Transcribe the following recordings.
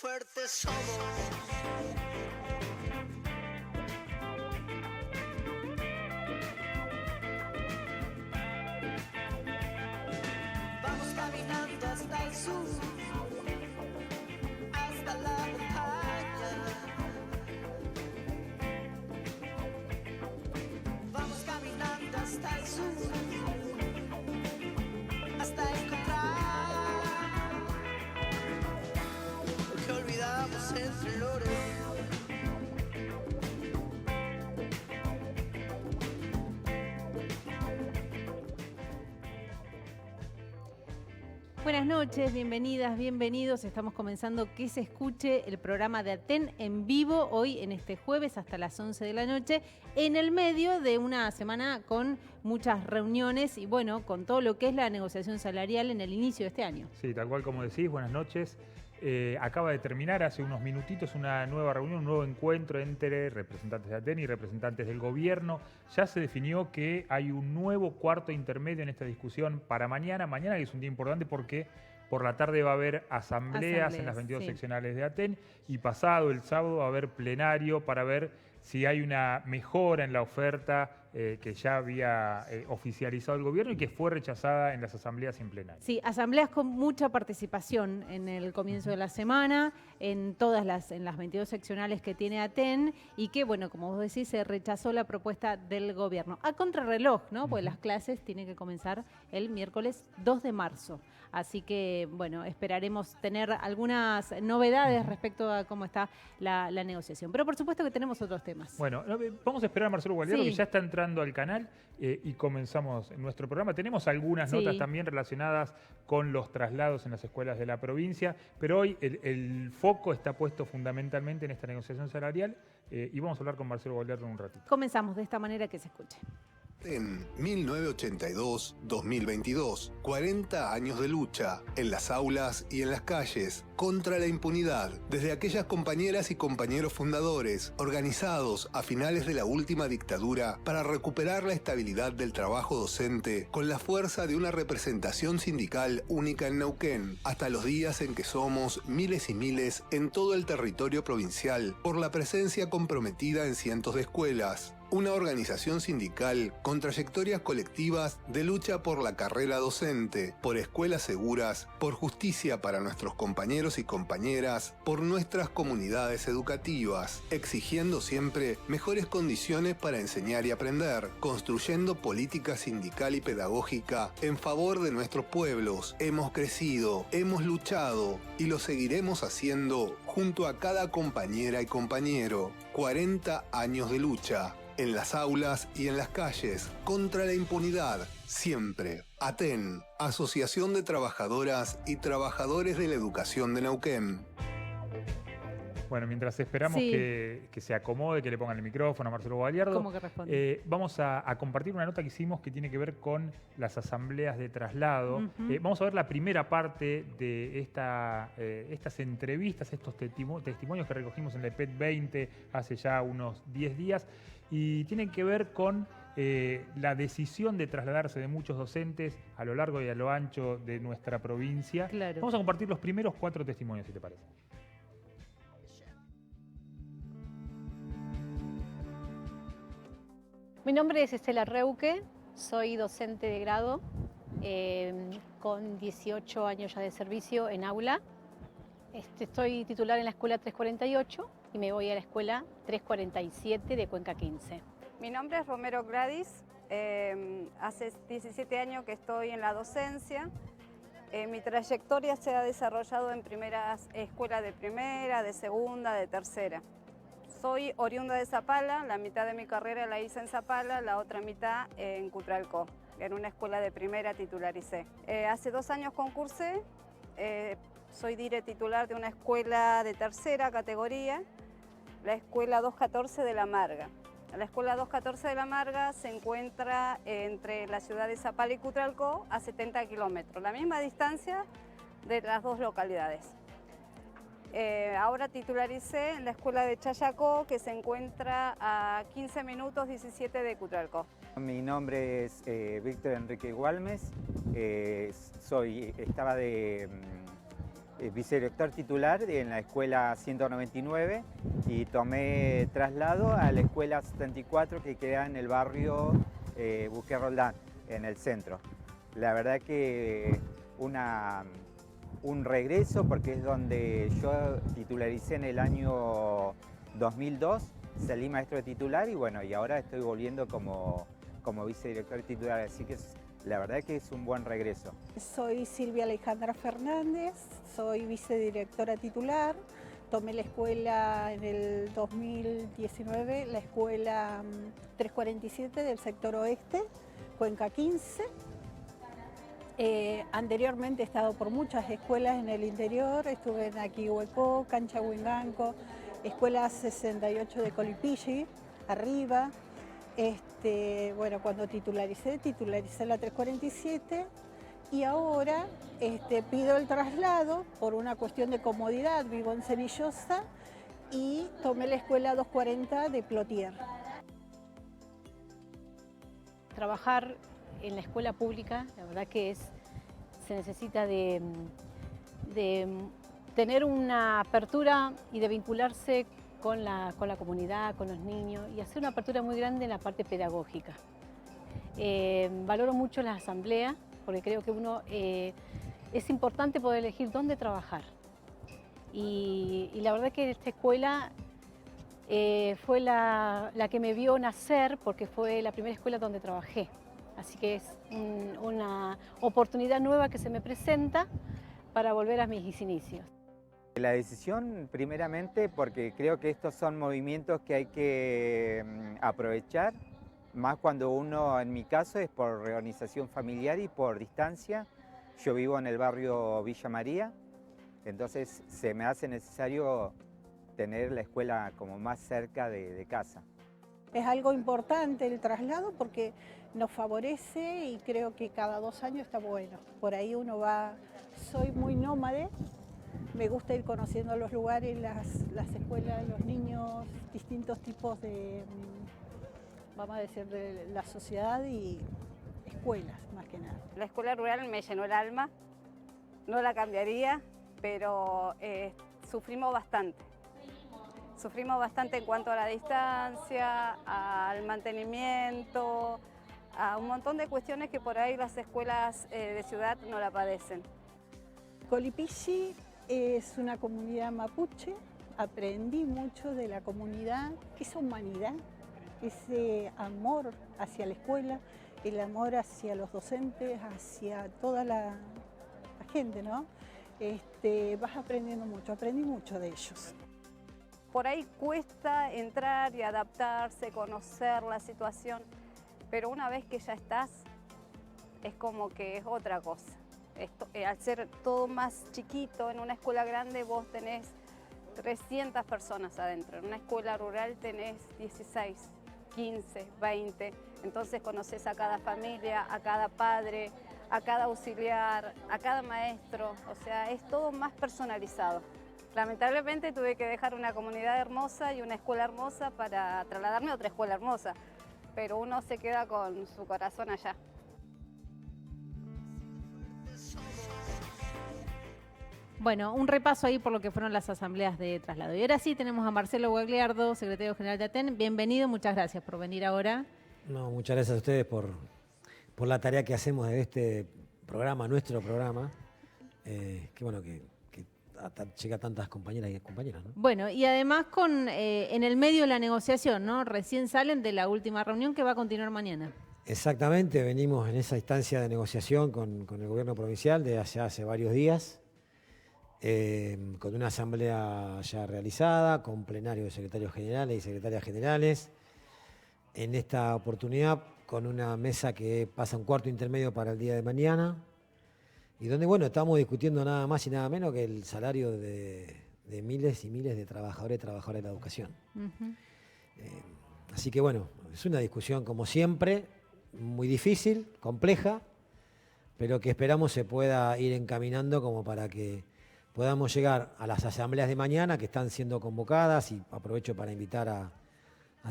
fuertes somos. Vamos caminando hasta el sur, hasta la montaña. Vamos caminando hasta el sur, hasta encontrar lo que olvidamos entre loros. Buenas noches, bienvenidas, bienvenidos. Estamos comenzando Que se escuche, el programa de Aten en vivo, hoy en este jueves hasta las 11 de la noche, en el medio de una semana con muchas reuniones y bueno, con todo lo que es la negociación salarial en el inicio de este año. Sí, tal cual como decís, buenas noches. Acaba de terminar hace unos minutitos una nueva reunión, un nuevo encuentro entre representantes de Aten y representantes del gobierno. Ya se definió que hay un nuevo cuarto intermedio en esta discusión para mañana. Mañana que es un día importante porque por la tarde va a haber asambleas en las 22 seccionales de Aten y pasado el sábado va a haber plenario para ver si hay una mejora en la oferta que ya había oficializado el gobierno y que fue rechazada en las asambleas en plenario. Sí, asambleas con mucha participación en el comienzo de la semana, en las 22 seccionales que tiene Aten y que, bueno, como vos decís, se rechazó la propuesta del gobierno. A contrarreloj, ¿no? Porque las clases tienen que comenzar el miércoles 2 de marzo. Así que, bueno, esperaremos tener algunas novedades respecto a cómo está la negociación. Pero por supuesto que tenemos otros temas. Bueno, vamos a esperar a Marcelo Gualdiero, que ya está entrando al canal y comenzamos nuestro programa. Tenemos algunas notas también relacionadas con los traslados en las escuelas de la provincia, pero hoy el foco está puesto fundamentalmente en esta negociación salarial y vamos a hablar con Marcelo Gualdiero en un ratito. Comenzamos de esta manera que se escuche. En 1982-2022, 40 años de lucha, en las aulas y en las calles, contra la impunidad, desde aquellas compañeras y compañeros fundadores, organizados a finales de la última dictadura para recuperar la estabilidad del trabajo docente con la fuerza de una representación sindical única en Neuquén, hasta los días en que somos miles y miles en todo el territorio provincial por la presencia comprometida en cientos de escuelas. Una organización sindical con trayectorias colectivas de lucha por la carrera docente, por escuelas seguras, por justicia para nuestros compañeros y compañeras, por nuestras comunidades educativas, exigiendo siempre mejores condiciones para enseñar y aprender, construyendo política sindical y pedagógica en favor de nuestros pueblos. Hemos crecido, hemos luchado y lo seguiremos haciendo junto a cada compañera y compañero. 40 años de lucha. En las aulas y en las calles, contra la impunidad, siempre. Aten, Asociación de Trabajadoras y Trabajadores de la Educación de Neuquén. Bueno, mientras esperamos que se acomode, que le pongan el micrófono a Marcelo Gualdiero, ¿Cómo que responde? vamos a compartir una nota que hicimos que tiene que ver con las asambleas de traslado. Vamos a ver la primera parte de estas entrevistas, estos testimonios que recogimos en la EPET 20 hace ya unos 10 días y tienen que ver con la decisión de trasladarse de muchos docentes a lo largo y a lo ancho de nuestra provincia. Claro. Vamos a compartir los primeros 4 testimonios, si te parece. Mi nombre es Estela Reuque, soy docente de grado con 18 años ya de servicio en aula. Estoy titular en la escuela 348 y me voy a la escuela 347 de Cuenca 15. Mi nombre es Romero Gladys, hace 17 años que estoy en la docencia. Mi trayectoria se ha desarrollado en primeras escuelas de primera, de segunda, de tercera. Soy oriunda de Zapala, la mitad de mi carrera la hice en Zapala, la otra mitad en Cutralcó, en una escuela de primera titularicé. Hace 2 años concursé, soy titular de una escuela de tercera categoría, la escuela 214 de La Marga. La escuela 214 de La Marga se encuentra entre la ciudad de Zapala y Cutralcó a 70 kilómetros, la misma distancia de las dos localidades. Ahora titularicé en la escuela de Chayacó, que se encuentra a 15 minutos 17 de Cutralcó. Mi nombre es Víctor Enrique Gualmes, estaba de vicedirector titular en la escuela 199 y tomé traslado a la escuela 74 que queda en el barrio Busqué Roldán, en el centro. La verdad que un regreso, porque es donde yo titularicé en el año 2002, salí maestro de titular y bueno, y ahora estoy volviendo como vicedirector titular, así que la verdad que es un buen regreso. Soy Silvia Alejandra Fernández, soy vicedirectora titular. Tomé la escuela en el 2019, la escuela 347 del sector oeste, Cuenca 15. Anteriormente he estado por muchas escuelas en el interior, estuve en Aquihuecó, Cancha Huinganco, escuela 68 de Colipilli, arriba. Bueno, cuando titularicé la 347 y ahora pido el traslado por una cuestión de comodidad. Vivo en Cenillosa y tomé la escuela 240 de Plotier. Trabajar en la escuela pública, la verdad que se necesita de tener una apertura y de vincularse con la comunidad, con los niños y hacer una apertura muy grande en la parte pedagógica. Valoro mucho las asambleas porque creo que es importante poder elegir dónde trabajar. Y la verdad que esta escuela fue la que me vio nacer porque fue la primera escuela donde trabajé. Así que es una oportunidad nueva que se me presenta para volver a mis inicios. La decisión, primeramente, porque creo que estos son movimientos que hay que aprovechar, más cuando uno, en mi caso, es por reorganización familiar y por distancia. Yo vivo en el barrio Villa María, entonces se me hace necesario tener la escuela como más cerca de casa. Es algo importante el traslado porque nos favorece y creo que cada 2 años está bueno. Por ahí uno va, soy muy nómade. Me gusta ir conociendo los lugares, las escuelas, los niños, distintos tipos de, vamos a decir, de la sociedad y escuelas, más que nada. La escuela rural me llenó el alma, no la cambiaría, pero sufrimos bastante. Sufrimos bastante en cuanto a la distancia, al mantenimiento, a un montón de cuestiones que por ahí las escuelas de ciudad no la padecen. Colipilli es una comunidad mapuche, aprendí mucho de la comunidad, esa humanidad, ese amor hacia la escuela, el amor hacia los docentes, hacia toda la gente, ¿no? Vas aprendiendo mucho, aprendí mucho de ellos. Por ahí cuesta entrar y adaptarse, conocer la situación, pero una vez que ya estás, es como que es otra cosa. Al ser todo más chiquito, en una escuela grande vos tenés 300 personas adentro, en una escuela rural tenés 16, 15, 20, entonces conoces a cada familia, a cada padre, a cada auxiliar, a cada maestro, o sea, es todo más personalizado. Lamentablemente tuve que dejar una comunidad hermosa y una escuela hermosa para trasladarme a otra escuela hermosa, pero uno se queda con su corazón allá. Bueno, un repaso ahí por lo que fueron las asambleas de traslado. Y ahora sí tenemos a Marcelo Guagliardo, secretario general de ATEN. Bienvenido, muchas gracias por venir ahora. No, muchas gracias a ustedes por la tarea que hacemos de este programa, nuestro programa. Que bueno, que llega a tantas compañeras y compañeros, ¿no? Bueno, y además en el medio de la negociación, ¿no? Recién salen de la última reunión que va a continuar mañana. Exactamente, venimos en esa instancia de negociación con el gobierno provincial de hace varios días. Con una asamblea ya realizada, con plenario de secretarios generales y secretarias generales. En esta oportunidad con una mesa que pasa un cuarto intermedio para el día de mañana y donde, bueno, estamos discutiendo nada más y nada menos que el salario de miles y miles de trabajadores y trabajadoras de la educación. Así que, bueno, es una discusión, como siempre, muy difícil, compleja, pero que esperamos se pueda ir encaminando como para que podamos llegar a las asambleas de mañana que están siendo convocadas, y aprovecho para invitar a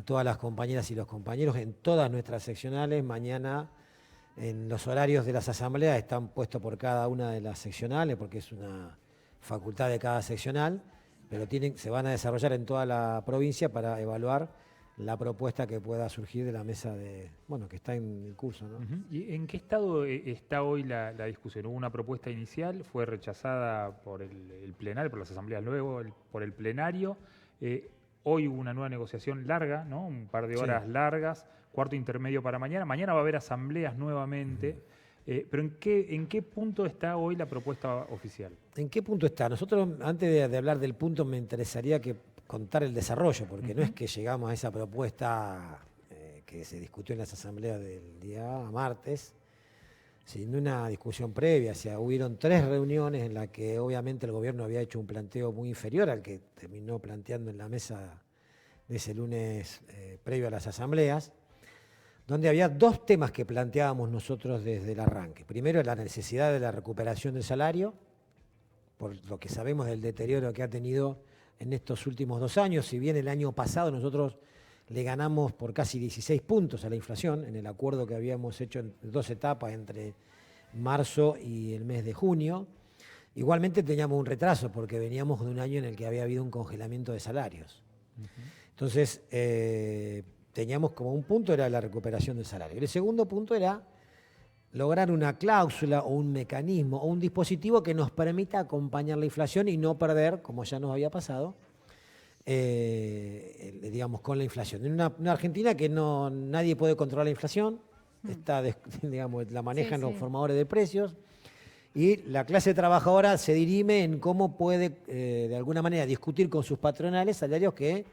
todas las compañeras y los compañeros en todas nuestras seccionales. Mañana en los horarios de las asambleas están puestos por cada una de las seccionales porque es una facultad de cada seccional, pero se van a desarrollar en toda la provincia para evaluar la propuesta que pueda surgir de la mesa que está en curso, ¿no? ¿Y en qué estado está hoy la discusión? Hubo una propuesta inicial, fue rechazada por el plenario, por las asambleas luego, por el plenario. Hoy hubo una nueva negociación larga, ¿no? Un par de horas largas, cuarto intermedio para mañana. Mañana va a haber asambleas nuevamente. Pero ¿en qué punto está hoy la propuesta oficial? ¿En qué punto está? Nosotros, antes de hablar del punto, me interesaría contar el desarrollo, porque no es que llegamos a esa propuesta que se discutió en las asambleas del día martes, sino una discusión previa. O sea, hubieron 3 reuniones en las que obviamente el gobierno había hecho un planteo muy inferior al que terminó planteando en la mesa de ese lunes previo a las asambleas, donde había 2 temas que planteábamos nosotros desde el arranque. Primero, la necesidad de la recuperación del salario, por lo que sabemos del deterioro que ha tenido en estos últimos 2 años. Si bien el año pasado nosotros le ganamos por casi 16 puntos a la inflación en el acuerdo que habíamos hecho en 2 etapas entre marzo y el mes de junio, igualmente teníamos un retraso porque veníamos de un año en el que había habido un congelamiento de salarios. Entonces, teníamos como un punto era la recuperación del salario. El segundo punto era lograr una cláusula o un mecanismo o un dispositivo que nos permita acompañar la inflación y no perder, como ya nos había pasado, con la inflación. En una Argentina que nadie puede controlar la inflación, la manejan los formadores de precios, y la clase trabajadora se dirime en cómo puede, de alguna manera, discutir con sus patronales salarios que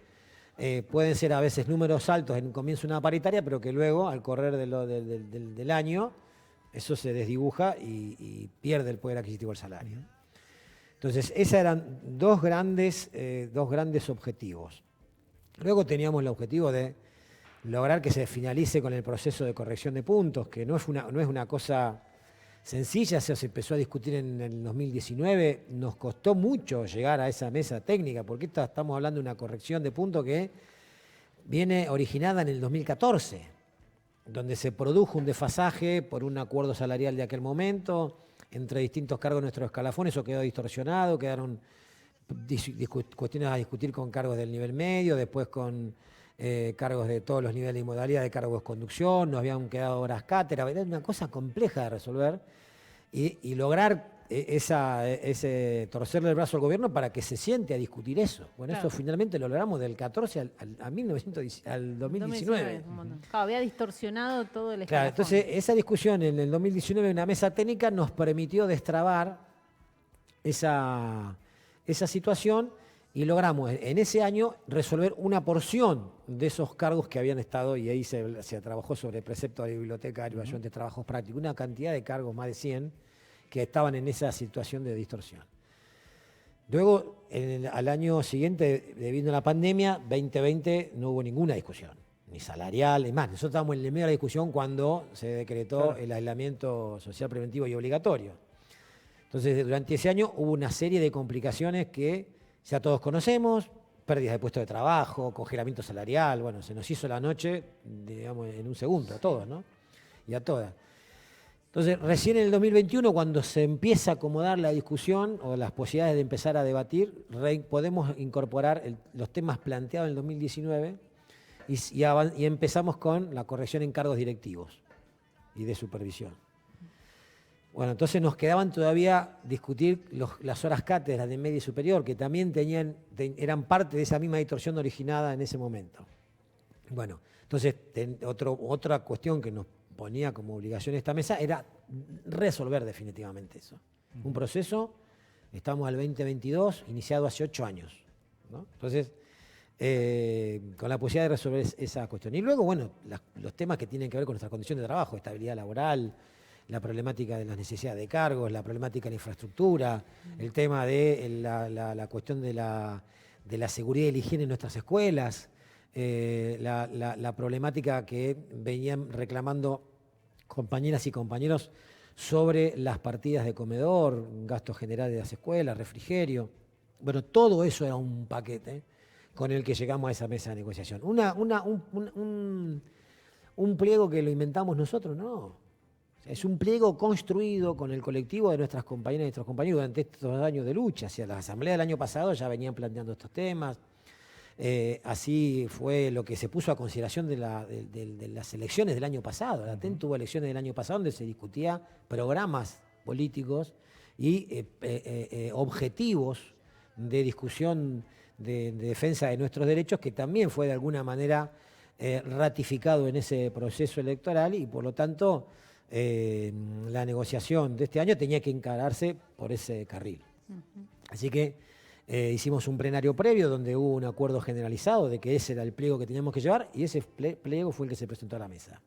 pueden ser a veces números altos en un comienzo de una paritaria, pero que luego, al correr del año, eso se desdibuja y pierde el poder adquisitivo del salario. Entonces, esos eran dos grandes objetivos. Luego teníamos el objetivo de lograr que se finalice con el proceso de corrección de puntos, que no es una cosa sencilla. Se empezó a discutir en el 2019, nos costó mucho llegar a esa mesa técnica, porque estamos hablando de una corrección de puntos que viene originada en el 2014, donde se produjo un desfasaje por un acuerdo salarial de aquel momento entre distintos cargos de nuestros escalafones. Eso quedó distorsionado, quedaron cuestiones a discutir con cargos del nivel medio, después con cargos de todos los niveles y modalidades de cargos de conducción, nos habían quedado horas cátedra. Era una cosa compleja de resolver y lograr ese torcerle el brazo al gobierno para que se siente a discutir eso. Bueno, claro. Eso finalmente lo logramos del 14 al 2019. Claro, había distorsionado todo el escalafón. Claro, entonces esa discusión en el 2019 en una mesa técnica nos permitió destrabar esa situación y logramos en ese año resolver una porción de esos cargos que habían estado, y ahí se trabajó sobre precepto de bibliotecario, ayudantes, trabajos prácticos, una cantidad de cargos, más de 100, que estaban en esa situación de distorsión. Luego, al año siguiente, debido a la pandemia, 2020, no hubo ninguna discusión, ni salarial, ni más. Nosotros estábamos en el medio de la discusión cuando se decretó el aislamiento social preventivo y obligatorio. Entonces, durante ese año hubo una serie de complicaciones que ya todos conocemos: pérdidas de puestos de trabajo, congelamiento salarial. Bueno, se nos hizo la noche, digamos, en un segundo, a todos, ¿no? Y a todas. Entonces, recién en el 2021, cuando se empieza a acomodar la discusión o las posibilidades de empezar a debatir, podemos incorporar los temas planteados en el 2019 y empezamos con la corrección en cargos directivos y de supervisión. Bueno, entonces nos quedaban todavía discutir las horas cátedras de media y superior, que también eran parte de esa misma distorsión originada en ese momento. Bueno, entonces otra cuestión que nos ponía como obligación esta mesa era resolver definitivamente eso. Un proceso, estamos al 2022, iniciado hace 8 años, ¿no? Entonces, con la posibilidad de resolver esa cuestión. Y luego, bueno, los temas que tienen que ver con nuestras condiciones de trabajo, estabilidad laboral, la problemática de las necesidades de cargos, la problemática de la infraestructura, el tema de la cuestión de la seguridad y la higiene en nuestras escuelas, la problemática que venían reclamando compañeras y compañeros sobre las partidas de comedor, gastos generales de las escuelas, refrigerio. Bueno, todo eso era un paquete con el que llegamos a esa mesa de negociación. Un pliego que lo inventamos nosotros, no. Es un pliego construido con el colectivo de nuestras compañeras y nuestros compañeros durante estos años de lucha. O sea, la asamblea del año pasado ya venían planteando estos temas. Así fue lo que se puso a consideración de las elecciones del año pasado. La ATEN tuvo elecciones del año pasado donde se discutía programas políticos y objetivos de discusión de defensa de nuestros derechos, que también fue de alguna manera ratificado en ese proceso electoral, y por lo tanto la negociación de este año tenía que encararse por ese carril. Así que hicimos un plenario previo donde hubo un acuerdo generalizado de que ese era el pliego que teníamos que llevar, y ese pliego fue el que se presentó a la mesa.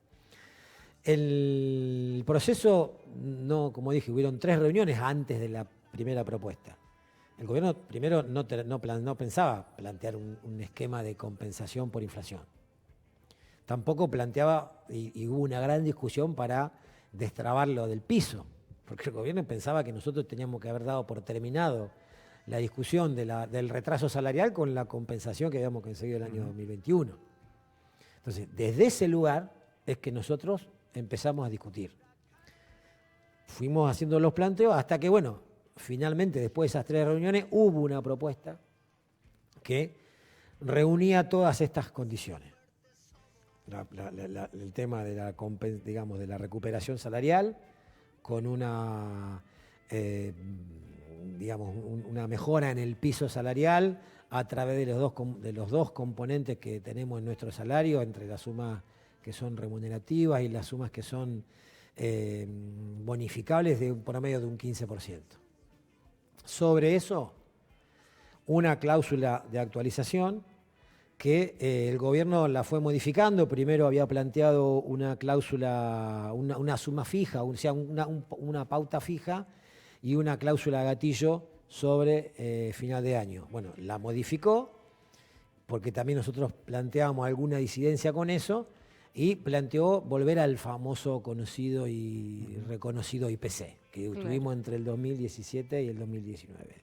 El proceso, no, como dije, hubieron 3 reuniones antes de la primera propuesta. El gobierno primero no pensaba plantear un esquema de compensación por inflación. Tampoco planteaba, y hubo una gran discusión para destrabar lo del piso, porque el gobierno pensaba que nosotros teníamos que haber dado por terminado la discusión del retraso salarial con la compensación que habíamos conseguido el año 2021. Entonces, desde ese lugar es que nosotros empezamos a discutir. Fuimos haciendo los planteos hasta que, bueno, finalmente, después de esas 3 reuniones, hubo una propuesta que reunía todas estas condiciones. El tema de la recuperación salarial, con una mejora en el piso salarial a través de los dos componentes que tenemos en nuestro salario, entre las sumas que son remunerativas y las sumas que son bonificables, de un promedio de un 15%. Sobre eso, una cláusula de actualización que el gobierno la fue modificando. Primero había planteado una cláusula, una suma fija, o sea, una pauta fija y una cláusula gatillo sobre final de año. Bueno, la modificó porque también nosotros planteábamos alguna disidencia con eso, y planteó volver al famoso conocido y reconocido IPC, que tuvimos entre el 2017 y el 2019.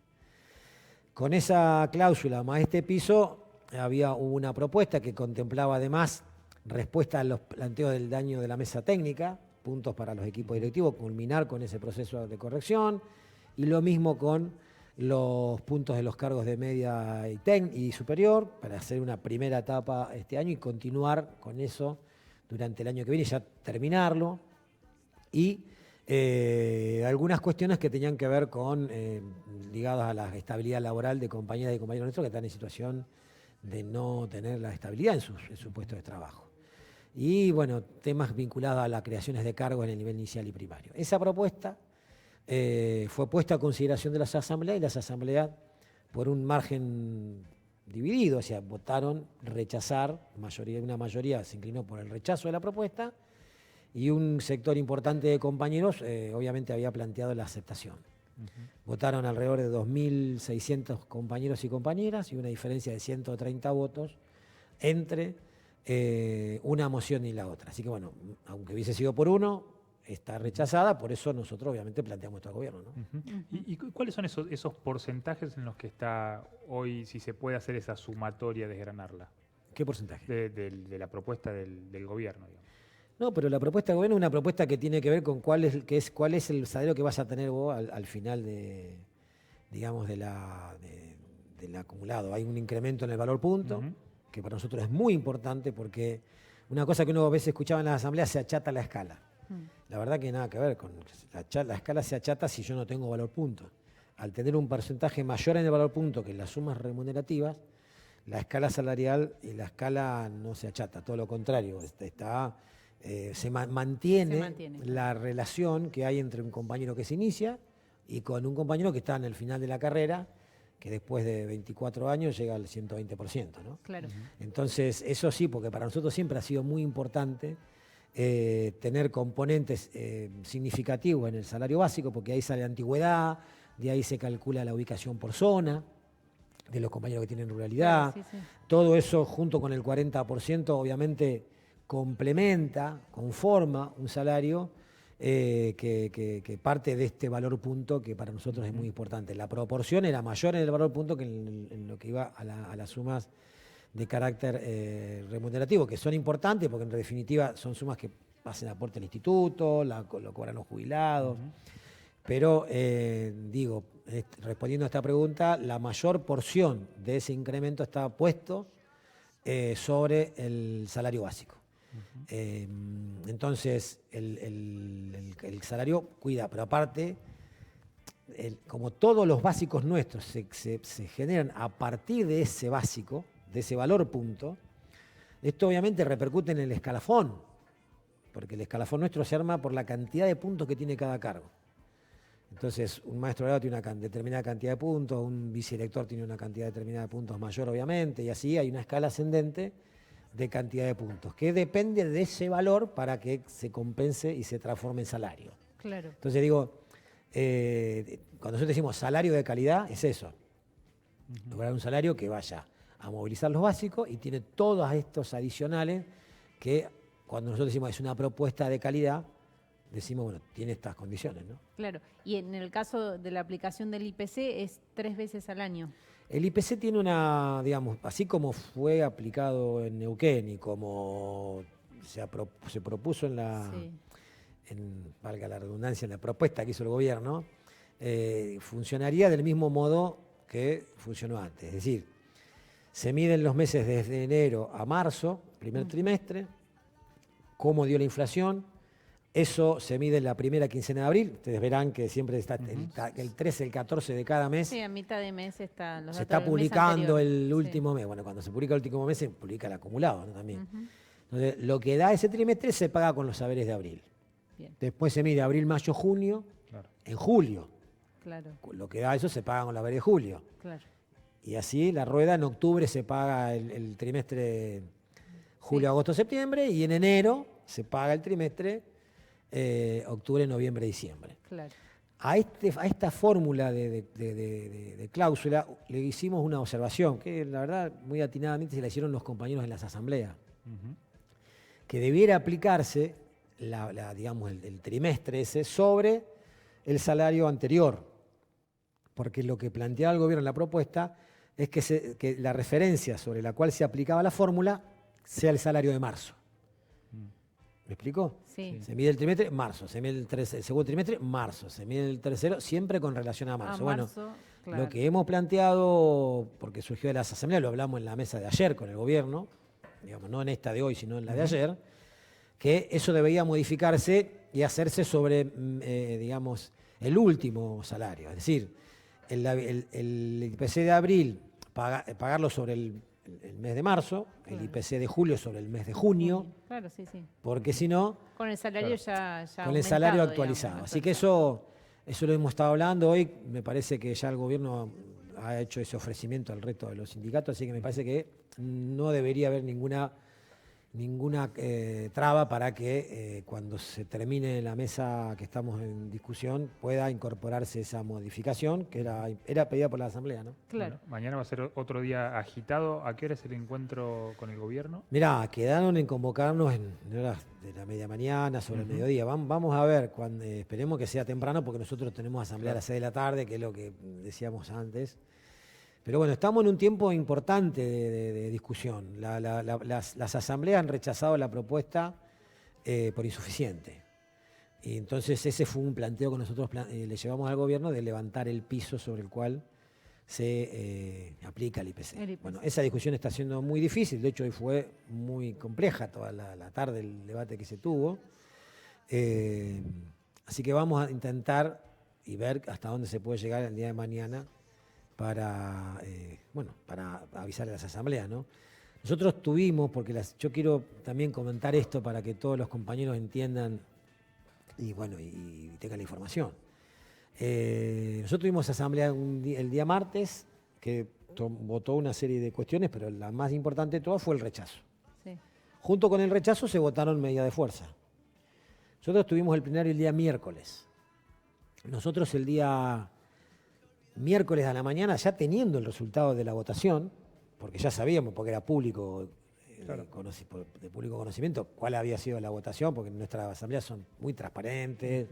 Con esa cláusula más este piso, hubo una propuesta que contemplaba además respuesta a los planteos del daño de la mesa técnica, puntos para los equipos directivos, culminar con ese proceso de corrección, y lo mismo con los puntos de los cargos de media y superior, para hacer una primera etapa este año y continuar con eso durante el año que viene, ya terminarlo, y algunas cuestiones que tenían que ver con ligadas a la estabilidad laboral de compañeras y compañeros nuestros que están en situación de no tener la estabilidad en su puesto de trabajo. Y bueno, temas vinculados a las creaciones de cargos en el nivel inicial y primario. Esa propuesta fue puesta a consideración de las asambleas, y las asambleas, por un margen dividido, o sea, votaron rechazar, una mayoría se inclinó por el rechazo de la propuesta, y un sector importante de compañeros obviamente había planteado la aceptación. Votaron alrededor de 2.600 compañeros y compañeras, y una diferencia de 130 votos entre una moción y la otra. Así que bueno, aunque hubiese sido por uno, está rechazada, por eso nosotros obviamente planteamos esto al gobierno, ¿no? ¿Y cuáles son esos porcentajes en los que está hoy, si se puede hacer esa sumatoria, desgranarla? ¿Qué porcentaje? De la propuesta del gobierno, digamos. No, pero la propuesta del gobierno es una propuesta que tiene que ver con cuál es el salario que vas a tener vos al final del acumulado. Hay un incremento en el valor punto, que para nosotros es muy importante, porque una cosa que uno a veces escuchaba en las asambleas, se achata la escala. La verdad que nada que ver con la escala. Se achata si yo no tengo valor punto. Al tener un porcentaje mayor en el valor punto que en las sumas remunerativas, la escala salarial y la escala no se achata, todo lo contrario, se mantiene la relación que hay entre un compañero que se inicia y con un compañero que está en el final de la carrera, que después de 24 años llega al 120%, ¿no? Claro. Entonces, eso sí, porque para nosotros siempre ha sido muy importante tener componentes significativos en el salario básico, porque ahí sale la antigüedad, de ahí se calcula la ubicación por zona de los compañeros que tienen ruralidad. Claro, sí. Todo eso junto con el 40% obviamente complementa, conforma un salario que parte de este valor punto, que para nosotros es muy importante. La proporción era mayor en el valor punto que en lo que iba a las sumas de carácter remunerativo, que son importantes porque en definitiva son sumas que hacen aporte al instituto, lo cobran los jubilados. Pero, respondiendo a esta pregunta, la mayor porción de ese incremento está puesto sobre el salario básico. Entonces, el salario cuida, pero aparte, como todos los básicos nuestros se generan a partir de ese básico, de ese valor punto, esto obviamente repercute en el escalafón, porque el escalafón nuestro se arma por la cantidad de puntos que tiene cada cargo. Entonces, un maestro de grado tiene una determinada cantidad de puntos, un vicedirector tiene una cantidad determinada de puntos mayor, obviamente, y así hay una escala ascendente de cantidad de puntos, que depende de ese valor para que se compense y se transforme en salario. Claro. Entonces digo, cuando nosotros decimos salario de calidad, es eso. Lograr un salario que vaya a movilizar los básicos y tiene todos estos adicionales que cuando nosotros decimos es una propuesta de calidad, decimos, bueno, tiene estas condiciones, ¿no? Claro. Y en el caso de la aplicación del IPC es 3 veces al año. El IPC tiene una, digamos, así como fue aplicado en Neuquén y como se propuso en la, valga la redundancia, en la propuesta que hizo el gobierno, funcionaría del mismo modo que funcionó antes. Es decir, se miden los meses desde enero a marzo, primer trimestre, cómo dio la inflación. Eso se mide en la primera quincena de abril. Ustedes verán que siempre está el 13, el 14 de cada mes. Sí, a mitad de mes están los se datos está del mes publicando anterior. el último mes. Bueno, cuando se publica el último mes se publica el acumulado, ¿no? También. Entonces, lo que da ese trimestre se paga con los saberes de abril. Bien. Después se mide abril, mayo, junio. Claro. En julio. Claro, Lo que da eso se paga con los saberes de julio. claro. Y así la rueda en octubre se paga el trimestre julio, agosto, septiembre, y en enero se paga el trimestre octubre, noviembre, diciembre. Claro. A esta fórmula de cláusula le hicimos una observación, que la verdad muy atinadamente se la hicieron los compañeros en las asambleas, que debiera aplicarse digamos, el trimestre ese sobre el salario anterior, porque lo que planteaba el gobierno en la propuesta es que la referencia sobre la cual se aplicaba la fórmula sea el salario de marzo. ¿Me explico? Sí. Se mide el trimestre, marzo. Se mide el segundo trimestre, marzo. Se mide el tercero, siempre con relación a marzo. Marzo, claro. Lo que hemos planteado, porque surgió de las asambleas, lo hablamos en la mesa de ayer con el gobierno, digamos, no en esta de hoy, sino en la de ayer, que eso debería modificarse y hacerse sobre, digamos, el último salario. Es decir, el IPC de abril, pagarlo sobre el mes de marzo, el IPC de julio sobre el mes de junio, Claro, sí, sí. porque si no, Con el salario ya con el salario aumentado, actualizado. digamos, Así que eso lo hemos estado hablando hoy. Me parece que ya el gobierno ha hecho ese ofrecimiento al resto de los sindicatos, así que me parece que no debería haber ninguna traba para que cuando se termine la mesa que estamos en discusión pueda incorporarse esa modificación que era pedida por la Asamblea, ¿no? Claro. Bueno, mañana va a ser otro día agitado. ¿A qué hora es el encuentro con el gobierno? Mirá, quedaron en convocarnos en horas de la media mañana, sobre el mediodía. Vamos a ver, esperemos que sea temprano porque nosotros tenemos asamblea a las 6 de la tarde, que es lo que decíamos antes. Pero bueno, estamos en un tiempo importante de discusión. Las asambleas han rechazado la propuesta por insuficiente. Y entonces ese fue un planteo que nosotros le llevamos al gobierno de levantar el piso sobre el cual se aplica el IPC. Bueno, esa discusión está siendo muy difícil. De hecho, hoy fue muy compleja toda la tarde el debate que se tuvo. Así que vamos a intentar y ver hasta dónde se puede llegar el día de mañana para avisarle a las asambleas, ¿no? Nosotros tuvimos, porque yo quiero también comentar esto para que todos los compañeros entiendan y tengan la información. Nosotros tuvimos asamblea el día martes, que votó una serie de cuestiones, pero la más importante de todas fue el rechazo. Sí. Junto con el rechazo se votaron medidas de fuerza. Nosotros tuvimos el plenario el día miércoles. Nosotros el día miércoles a la mañana, ya teniendo el resultado de la votación, porque ya sabíamos, porque era público, de público conocimiento, cuál había sido la votación, porque nuestras asambleas son muy transparentes,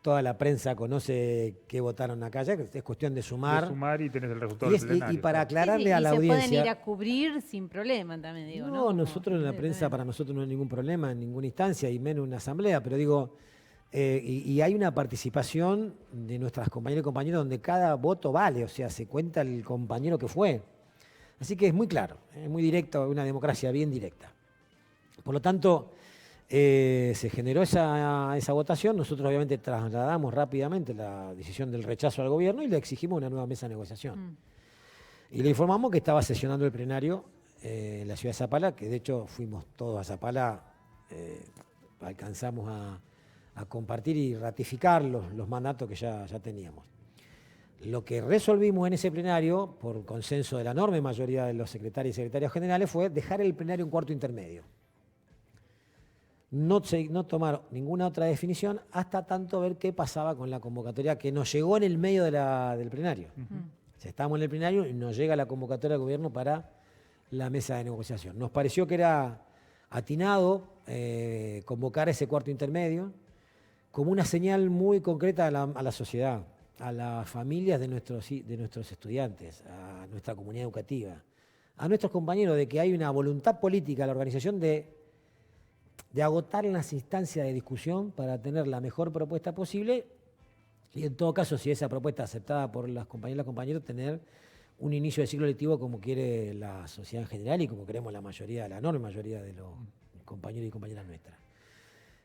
toda la prensa conoce qué votaron acá, ya que es cuestión de sumar. De sumar y tenés el resultado Y, del plenario. y para aclararle Sí, sí, a la y se pueden audiencia... ir a cubrir sin problema también, digo, ¿no? No, Como- nosotros en la prensa, para nosotros no hay ningún problema en ninguna instancia y menos en una asamblea, pero digo, y hay una participación de nuestras compañeras y compañeros donde cada voto vale, o sea, se cuenta el compañero que fue. Así que es muy claro, es muy directo, una democracia bien directa. Por lo tanto, se generó esa votación, nosotros obviamente trasladamos rápidamente la decisión del rechazo al gobierno y le exigimos una nueva mesa de negociación. Y le informamos que estaba sesionando el plenario en la ciudad de Zapala, que de hecho fuimos todos a Zapala, alcanzamos a compartir y ratificar los mandatos que ya teníamos. Lo que resolvimos en ese plenario, por consenso de la enorme mayoría de los secretarios y secretarias generales, fue dejar el plenario un cuarto intermedio. No tomar ninguna otra definición hasta tanto ver qué pasaba con la convocatoria que nos llegó en el medio del plenario. O sea, estábamos en el plenario y nos llega la convocatoria del gobierno para la mesa de negociación. Nos pareció que era atinado convocar ese cuarto intermedio como una señal muy concreta a la sociedad, a las familias de nuestros estudiantes, a nuestra comunidad educativa, a nuestros compañeros, de que hay una voluntad política de la organización de agotar las instancias de discusión para tener la mejor propuesta posible y en todo caso, si esa propuesta es aceptada por las compañeras y los compañeros, tener un inicio de ciclo lectivo como quiere la sociedad en general y como queremos la enorme mayoría de los compañeros y compañeras nuestras.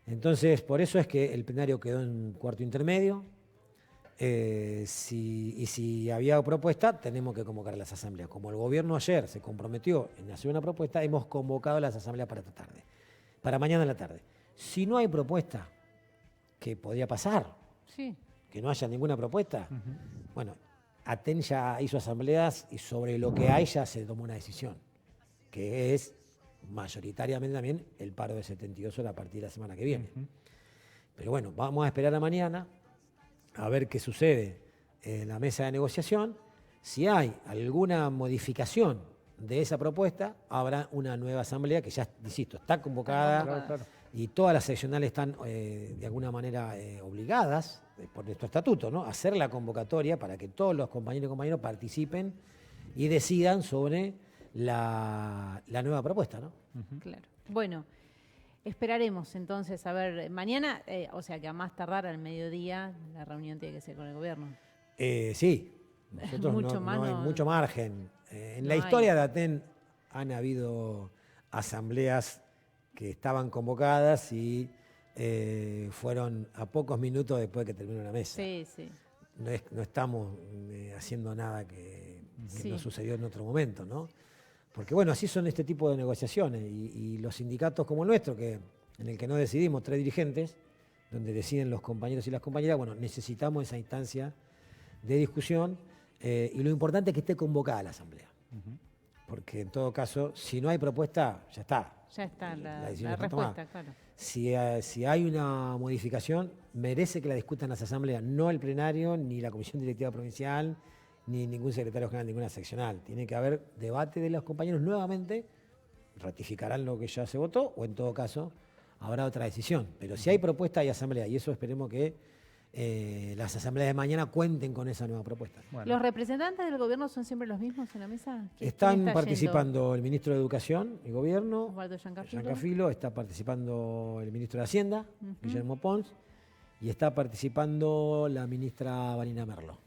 Entonces, por eso es que el plenario quedó en cuarto intermedio. Si había propuesta, tenemos que convocar a las asambleas. Como el gobierno ayer se comprometió en hacer una propuesta, hemos convocado a las asambleas para esta tarde, para mañana en la tarde. Si no hay propuesta, ¿qué podría pasar? Sí. Que no haya ninguna propuesta. Bueno, ATEN ya hizo asambleas y sobre lo que hay ya se tomó una decisión, que es mayoritariamente también el paro de 72 horas a partir de la semana que viene. Pero bueno, vamos a esperar a mañana a ver qué sucede en la mesa de negociación. Si hay alguna modificación de esa propuesta, habrá una nueva asamblea que ya, insisto, está convocada. Claro. Y todas las seccionales están de alguna manera obligadas, por nuestro estatuto, ¿no?, a hacer la convocatoria para que todos los compañeros y compañeros participen y decidan sobre la nueva propuesta, ¿no? Claro. Bueno, esperaremos entonces a ver, mañana, o sea que a más tardar al mediodía, la reunión tiene que ser con el gobierno. Sí, nosotros Mucho no más hay no- mucho margen. En no la hay. historia de ATEN han habido asambleas que estaban convocadas y fueron a pocos minutos después de que terminó la mesa. Sí, sí. No estamos haciendo nada que Sí. no sucedió en otro momento, ¿no? Porque bueno, así son este tipo de negociaciones y los sindicatos como el nuestro, en el que no decidimos 3 dirigentes, donde deciden los compañeros y las compañeras, bueno, necesitamos esa instancia de discusión y lo importante es que esté convocada la asamblea. Porque en todo caso, si no hay propuesta, ya está. Ya está la decisión está tomada. respuesta, claro. Si hay una modificación, merece que la discutan las asambleas, no el plenario, ni la comisión directiva provincial, ni ningún secretario general, ninguna seccional. Tiene que haber debate de los compañeros nuevamente, ratificarán lo que ya se votó, o en todo caso, habrá otra decisión. Pero si hay propuesta, hay asamblea, y eso esperemos que las asambleas de mañana cuenten con esa nueva propuesta. Bueno. ¿Los representantes del gobierno son siempre los mismos en la mesa? ¿Quién Están está participando el ministro de Educación y Gobierno, Osvaldo Giancarlo. Giancarlo, está participando el ministro de Hacienda, Guillermo Pons, y está participando la ministra Vanina Merlo.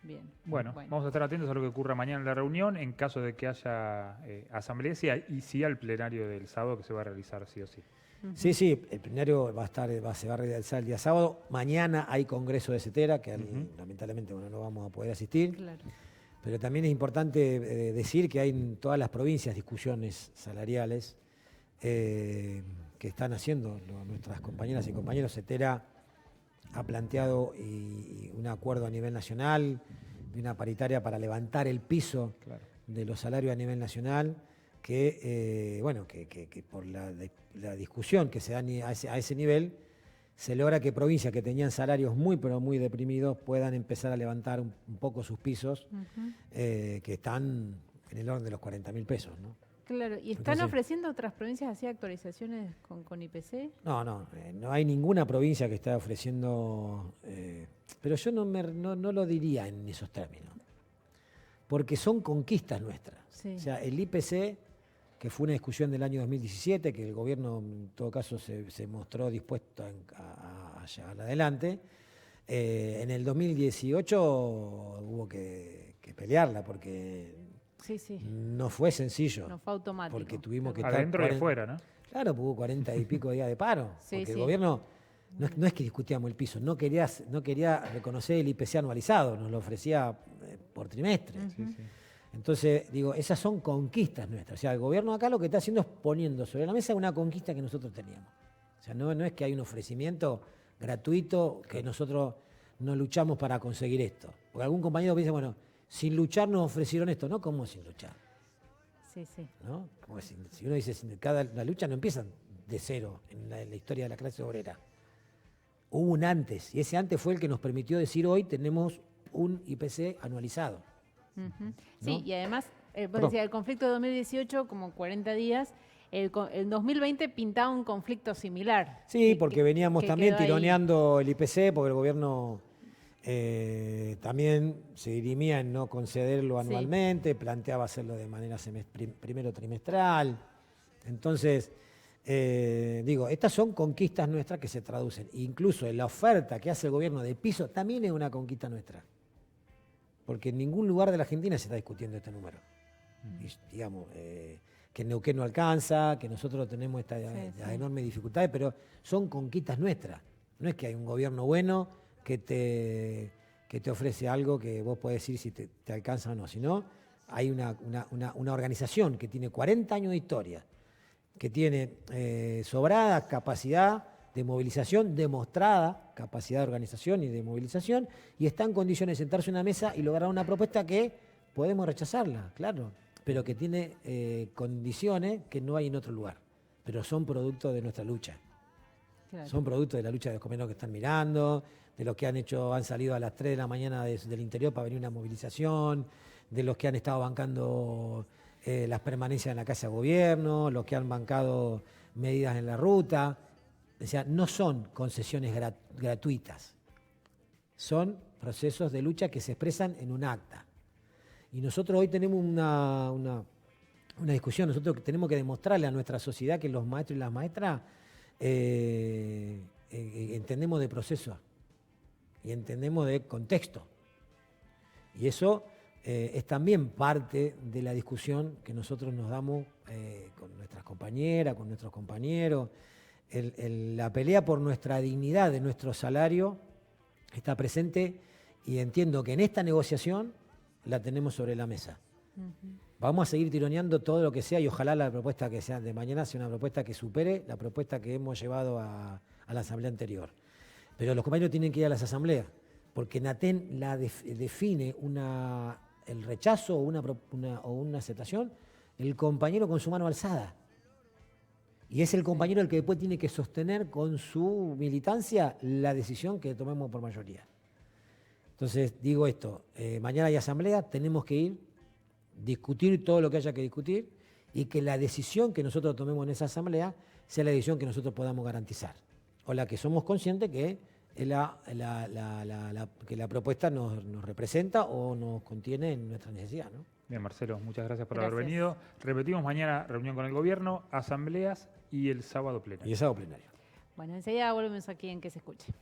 Bien. Bueno, vamos a estar atentos a lo que ocurra mañana en la reunión, en caso de que haya asamblea y sí al plenario del sábado que se va a realizar sí o sí. Sí, el plenario se va a realizar el día sábado. Mañana hay congreso de CETERA, que lamentablemente no vamos a poder asistir. Claro. Pero también es importante decir que hay en todas las provincias discusiones salariales que están haciendo nuestras compañeras y compañeros. CETERA ha planteado un acuerdo a nivel nacional, de una paritaria para levantar el piso de los salarios a nivel nacional, que por la discusión que se da a ese nivel, se logra que provincias que tenían salarios muy pero muy deprimidos puedan empezar a levantar un poco sus pisos, que están en el orden de los 40.000 pesos, ¿no? Claro, ¿y están Entonces- ofreciendo otras provincias así actualizaciones con IPC? No, no hay ninguna provincia que esté ofreciendo, pero yo no lo diría en esos términos, porque son conquistas nuestras. Sí. O sea, el IPC, que fue una discusión del año 2017, que el gobierno en todo caso se mostró dispuesto a llevar adelante, en el 2018 hubo que pelearla, porque Sí, sí. no fue sencillo. No fue automático. Porque tuvimos que estar Adentro y 40 afuera, ¿no? Claro, hubo 40 y pico días de paro. Sí, Porque sí. el gobierno no es que discutíamos el piso, no quería reconocer el IPC anualizado, nos lo ofrecía por trimestre. Sí, sí. Entonces, digo, esas son conquistas nuestras. O sea, el gobierno acá lo que está haciendo es poniendo sobre la mesa una conquista que nosotros teníamos. O sea, no es que hay un ofrecimiento gratuito que nosotros no luchamos para conseguir esto. Porque algún compañero dice, bueno, sin luchar nos ofrecieron esto. No, ¿cómo sin luchar? Sí, sí. ¿No? Como si uno dice, la lucha no empieza de cero en la historia de la clase obrera. Hubo un antes, y ese antes fue el que nos permitió decir hoy tenemos un IPC anualizado. Ujú. Sí, ¿No? y además, vos Perdón. decías, el conflicto de 2018, como 40 días, el 2020 pintaba un conflicto similar. Sí, porque veníamos que también quedó ahí. tironeando el IPC, porque el gobierno también se dirimía en no concederlo Sí. anualmente, planteaba hacerlo de manera primero trimestral. Entonces, digo, estas son conquistas nuestras que se traducen. Incluso en la oferta que hace el gobierno de piso también es una conquista nuestra. Porque en ningún lugar de la Argentina se está discutiendo este número. Y, digamos, que Neuquén no alcanza, que nosotros tenemos estas sí. enormes dificultades, pero son conquistas nuestras. No es que hay un gobierno bueno que te ofrece algo que vos podés decir si te alcanza o no, sino hay una organización que tiene 40 años de historia, que tiene sobrada capacidad de movilización, demostrada capacidad de organización y de movilización, y está en condiciones de sentarse a una mesa y lograr una propuesta que podemos rechazarla, claro, pero que tiene condiciones que no hay en otro lugar, pero son producto de nuestra lucha. Claro. Son producto de la lucha de los compañeros que están mirando, de los que han salido a las 3 de la mañana del interior para venir a una movilización, de los que han estado bancando las permanencias en la Casa de Gobierno, los que han bancado medidas en la ruta. O sea, no son concesiones gratuitas, son procesos de lucha que se expresan en un acta. Y nosotros hoy tenemos una discusión, nosotros tenemos que demostrarle a nuestra sociedad que los maestros y las maestras entendemos de proceso y entendemos de contexto. Y eso es también parte de la discusión que nosotros nos damos con nuestras compañeras, con nuestros compañeros. La pelea por nuestra dignidad, de nuestro salario, está presente y entiendo que en esta negociación la tenemos sobre la mesa. Vamos a seguir tironeando todo lo que sea y ojalá la propuesta que sea de mañana sea una propuesta que supere la propuesta que hemos llevado a la asamblea anterior. Pero los compañeros tienen que ir a las asambleas, porque NATEN define el rechazo o una aceptación, el compañero con su mano alzada. Y es el compañero el que después tiene que sostener con su militancia la decisión que tomemos por mayoría. Entonces, digo esto, mañana hay asamblea, tenemos que ir, discutir todo lo que haya que discutir y que la decisión que nosotros tomemos en esa asamblea sea la decisión que nosotros podamos garantizar. O la que somos conscientes que es que la propuesta nos representa o nos contiene en nuestra necesidad, ¿no? Bien, Marcelo, muchas gracias por Gracias. haber venido. Repetimos mañana reunión con el gobierno, asambleas y el sábado plenario. Y el sábado plenario. Bueno, enseguida volvemos aquí en Que se escuche.